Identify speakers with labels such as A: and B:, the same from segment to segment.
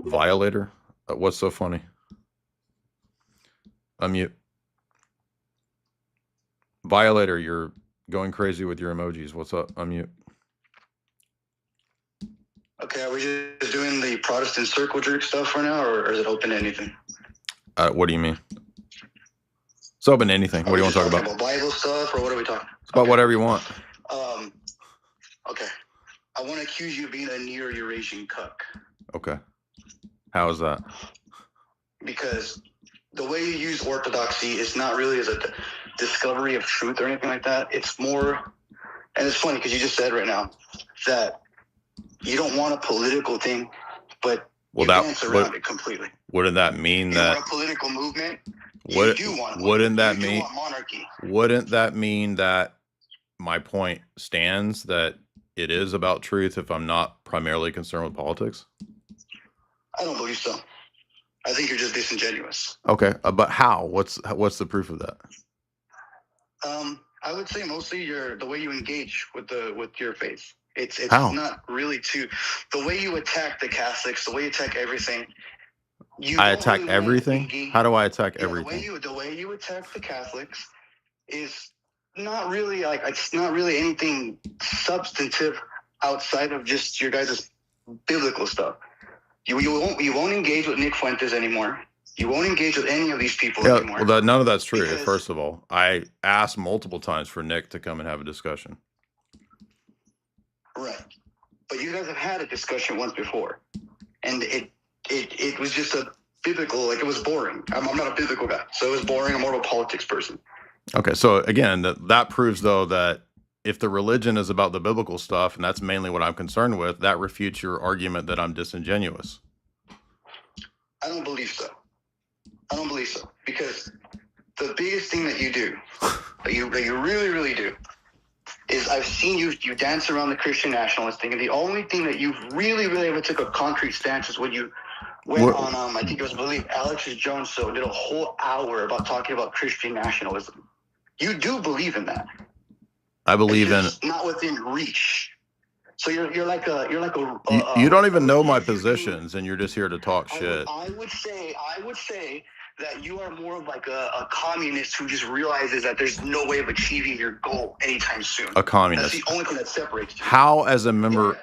A: Violator? What's so funny? Unmute. Violator, you're going crazy with your emojis. What's up? Unmute.
B: Okay, are we just doing the Protestant circle jerk stuff for now, or is it open to anything?
A: What do you mean? It's open to anything. What do you want to talk about?
B: Bible stuff, or what are we talking?
A: It's about whatever you want.
B: Okay. I want to accuse you of being a neo-Eurasian cuck.
A: Okay. How is that?
B: Because the way you use orthodoxy is not really as a discovery of truth or anything like that. It's more, and it's funny because you just said right now that you don't want a political thing, but you dance around it completely.
A: Wouldn't that mean that
B: want a political movement? You do want one.
A: Wouldn't that
B: you
A: mean
B: want monarchy?
A: Wouldn't that mean that my point stands that it is about truth if I'm not primarily concerned with politics?
B: I don't believe so. I think you're just disingenuous.
A: Okay, but how? What's the proof of that?
B: I would say mostly the way you engage with your faith. It's
A: how?
B: Not really the way you attack the Catholics, the way you attack everything.
A: I attack everything? How do I attack everything?
B: The way you attack the Catholics is not really it's not really anything substantive outside of just your guys' biblical stuff. You won't engage with Nick Fuentes anymore. You won't engage with any of these people anymore.
A: Well, none of that's true. First of all, I asked multiple times for Nick to come and have a discussion.
B: Right, but you guys have had a discussion once before, and it was just a biblical, it was boring. I'm not a biblical guy, so it was boring. I'm more of a politics person.
A: Okay, so again, that proves though that if the religion is about the biblical stuff, and that's mainly what I'm concerned with, that refutes your argument that I'm disingenuous.
B: I don't believe so. Because the biggest thing that you do, that you really, really do, is I've seen you dance around the Christian nationalist thing, and the only thing that you really, really ever took a concrete stance is when you went on, I think it was, Alex Jones show, did a whole hour about talking about Christian nationalism. You do believe in that.
A: I believe in
B: not within reach. So you're like a
A: you don't even know my positions, and you're just here to talk shit.
B: I would say that you are more of like a communist who just realizes that there's no way of achieving your goal anytime soon.
A: A communist.
B: That's the only thing that separates you.
A: How as a member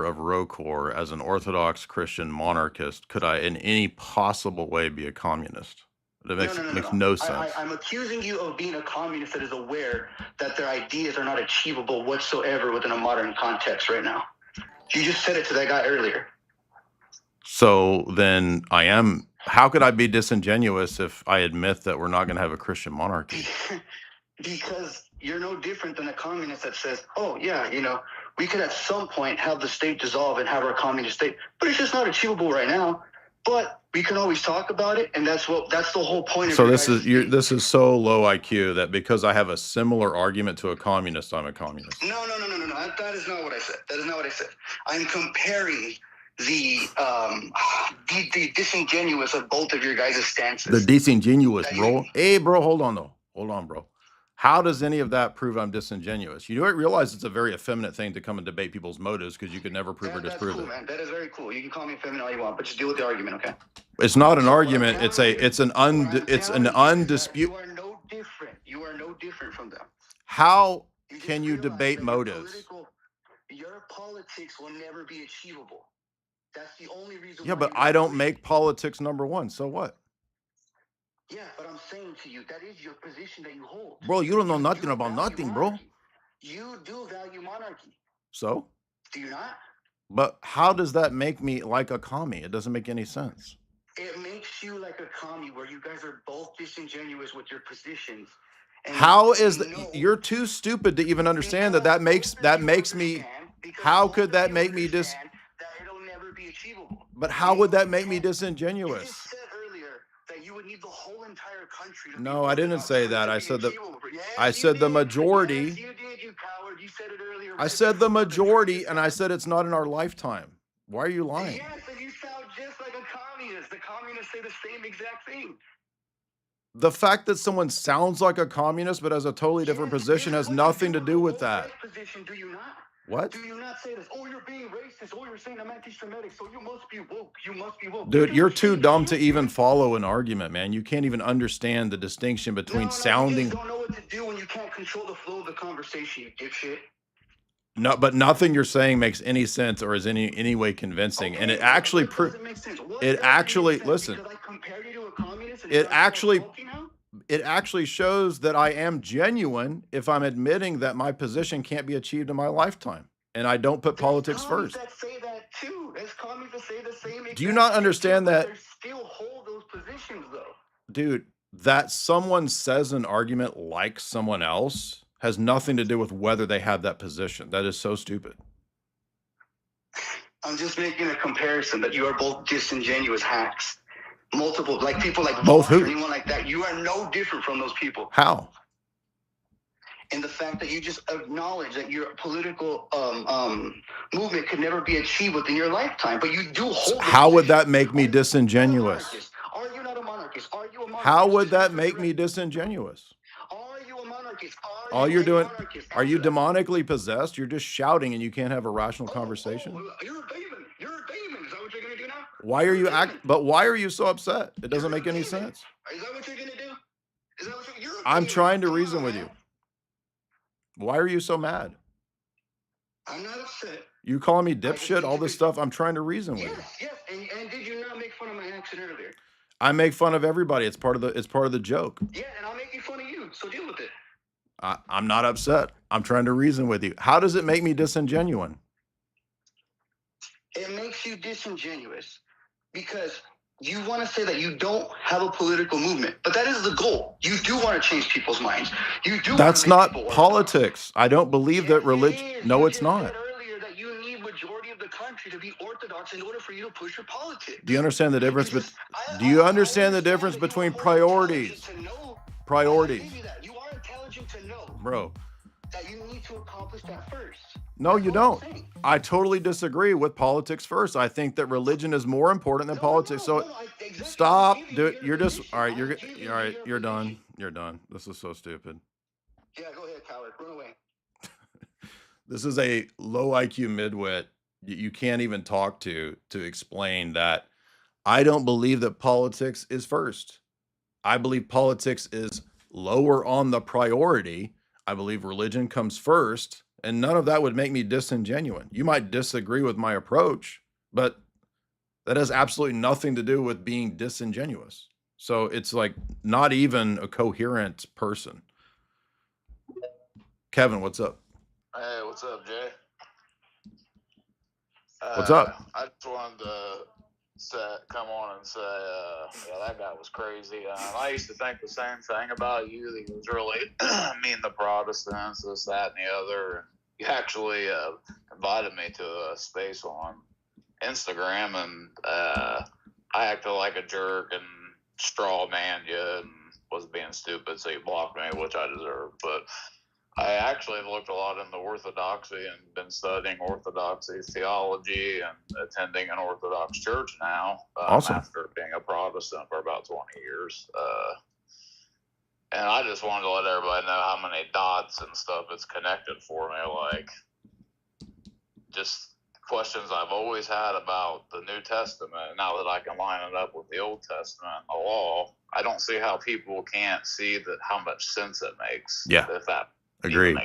A: of ROCOR, as an Orthodox Christian monarchist, could I in any possible way be a communist? That makes no sense.
B: I'm accusing you of being a communist that is aware that their ideas are not achievable whatsoever within a modern context right now. You just said it to that guy earlier.
A: So then I am. How could I be disingenuous if I admit that we're not going to have a Christian monarchy?
B: Because you're no different than a communist that says, oh, yeah, we could at some point have the state dissolve and have our communist state, but it's just not achievable right now. But we can always talk about it, and that's the whole point of it.
A: So this is so low IQ that because I have a similar argument to a communist, I'm a communist.
B: No. That is not what I said. I'm comparing the disingenuous of both of your guys' stances.
A: The disingenuous, bro. Hey, bro, hold on, bro. How does any of that prove I'm disingenuous? You don't realize it's a very effeminate thing to come and debate people's motives because you could never prove or disprove it.
B: Man. That is very cool. You can call me effeminate all you want, but just deal with the argument, okay?
A: It's not an argument. It's an undisputed.
B: You are no different from them.
A: How can you debate motives?
B: Your politics will never be achievable. That's the only reason.
A: Yeah, but I don't make politics number one. So what?
B: Yeah, but I'm saying to you, that is your position that you hold.
A: Bro, you don't know nothing about nothing, bro.
B: You do value monarchy.
A: So?
B: Do you not?
A: But how does that make me like a commie? It doesn't make any sense.
B: It makes you like a commie where you guys are both disingenuous with your positions.
A: You're too stupid to even understand that makes me. How could that make me
B: that it'll never be achievable?
A: But how would that make me disingenuous?
B: You just said earlier that you would need the whole entire country to
A: No, I didn't say that. I said the majority.
B: Yes, you did, you coward. You said it earlier.
A: I said the majority, and I said it's not in our lifetime. Why are you lying?
B: Yes, and you sound just like a communist. The communists say the same exact thing.
A: The fact that someone sounds like a communist but has a totally different position has nothing to do with that.
B: Position, do you not?
A: What?
B: Do you not say this? Oh, you're being racist. Oh, you're saying I'm anti-Semitic, so you must be woke. You must be woke.
A: Dude, you're too
B: saying
A: dumb to
B: shit,
A: even
B: man.
A: follow an argument, man. You can't even understand the distinction between
B: You
A: sounding.
B: just don't know what to do when you can't control the flow of the conversation, you dipshit.
A: No, but nothing you're saying makes any sense or is any way convincing. And it actually
B: doesn't make sense.
A: it actually listen.
B: Because I compared you to a communist and
A: It
B: now it's all
A: actually
B: salty now?
A: it actually shows that I am genuine if I'm admitting that my position can't be achieved in my lifetime. And I don't put politics first.
B: That say that too. There's communists that say the same.
A: Do you not understand that?
B: They still hold those positions though.
A: Dude, that someone says an argument like someone else has nothing to do with whether they have that position. That is so stupid.
B: I'm just making a comparison that you are both disingenuous hacks. Multiple, like people like
A: both who?
B: Anyone like that. You are no different from those people.
A: How?
B: In the fact that you just acknowledge that your political movement could never be achieved within your lifetime, but you do hold.
A: How would that make me disingenuous?
B: Are you not a monarchist? Are you a monarchist?
A: How would that make me disingenuous?
B: Are you a monarchist?
A: All you're doing, are you demonically possessed? You're just shouting and you can't have a rational conversation?
B: You're a demon. You're a demon. Is that what you're going to do now?
A: Why are you but why are you so upset? It doesn't make any sense.
B: Is that what you're going to do? Is that what you're
A: I'm trying to reason with you. Why are you so mad?
B: I'm not upset.
A: You calling me dipshit, all this stuff? I'm trying to reason with you.
B: Yes. And did you not make fun of my accent earlier?
A: I make fun of everybody. It's part of the joke.
B: Yeah, and I'll make fun of you. So deal with it.
A: I'm not upset. I'm trying to reason with you. How does it make me disingenuous?
B: It makes you disingenuous because you want to say that you don't have a political movement, but that is the goal. You do want to change people's minds. You do.
A: That's not politics. I don't believe that religion. No, it's not.
B: Earlier that you need majority of the country to be orthodox in order for you to push your politics.
A: Do you understand the difference? Do you understand the difference between priorities? Priorities.
B: You are intelligent to know,
A: bro,
B: that you need to accomplish that first.
A: No, you don't. I totally disagree with politics first. I think that religion is more important than politics. Stop, dude. You're just all right. You're done. You're done. This is so stupid.
B: Yeah, go ahead, coward. Run away.
A: This is a low IQ midwit you can't even talk to explain that I don't believe that politics is first. I believe politics is lower on the priority. I believe religion comes first. And none of that would make me disingenuous. You might disagree with my approach, but that has absolutely nothing to do with being disingenuous. So it's like not even a coherent person. Kevin, what's up?
C: Hey, what's up, Jay?
A: What's up?
C: I just wanted to come on and say, yeah, that guy was crazy. I used to think the same thing about you, that he was really mean to Protestants, this, that, and the other. And you actually invited me to a space on Instagram, and I acted like a jerk and straw manned you and was being stupid, so you blocked me, which I deserve. But I actually have looked a lot into Orthodoxy and been studying Orthodoxy theology and attending an Orthodox church now.
A: Awesome.
C: After being a Protestant for about 20 years. And I just wanted to let everybody know how many dots and stuff it's connected for me. Like, just questions I've always had about the New Testament. Now that I can line it up with the Old Testament and the law, I don't see how people can't see that how much sense it makes.
A: Yeah.
C: If that
A: agreed.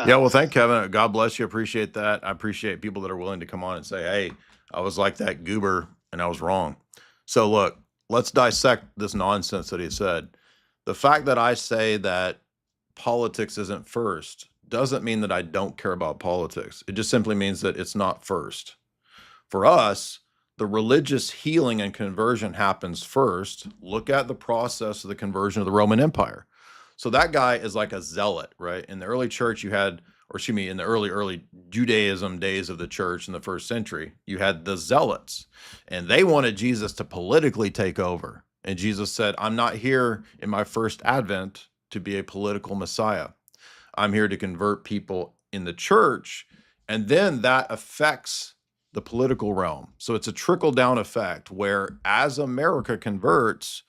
A: Yeah, well, thank Kevin. God bless you. Appreciate that. I appreciate people that are willing to come on and say, hey, I was like that goober and I was wrong. So look, let's dissect this nonsense that he said. The fact that I say that politics isn't first doesn't mean that I don't care about politics. It just simply means that it's not first. For us, the religious healing and conversion happens first. Look at the process of the conversion of the Roman Empire. So that guy is like a zealot, right? In the early church, you had, or excuse me, in the early Judaism days of the church in the first century, you had the zealots, and they wanted Jesus to politically take over. And Jesus said, I'm not here in my first advent to be a political Messiah. I'm here to convert people in the church. And then that affects the political realm. So it's a trickle-down effect where as America converts,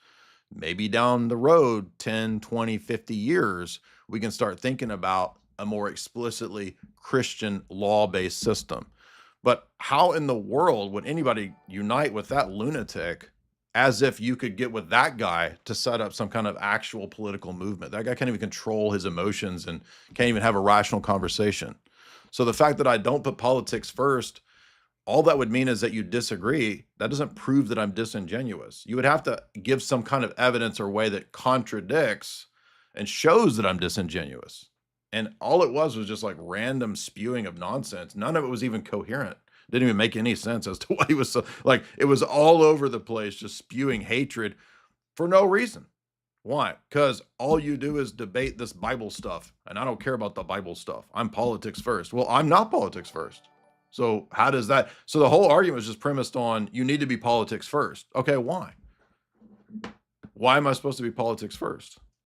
A: maybe down the road, 10, 20, 50 years, we can start thinking about a more explicitly Christian law-based system. But how in the world would anybody unite with that lunatic as if you could get with that guy to set up some kind of actual political movement? That guy can't even control his emotions and can't even have a rational conversation. So the fact that I don't put politics first, all that would mean is that you disagree. That doesn't prove that I'm disingenuous. You would have to give some kind of evidence or way that contradicts and shows that I'm disingenuous. And all it was just like random spewing of nonsense. None of it was even coherent. Didn't even make any sense as to what he was so, like, it was all over the place, just spewing hatred for no reason. Why? Because all you do is debate this Bible stuff, and I don't care about the Bible stuff. I'm politics first. Well, I'm not politics first. So how does that? So the whole argument was just premised on you need to be politics first. Okay, why? Why am I supposed to be politics first?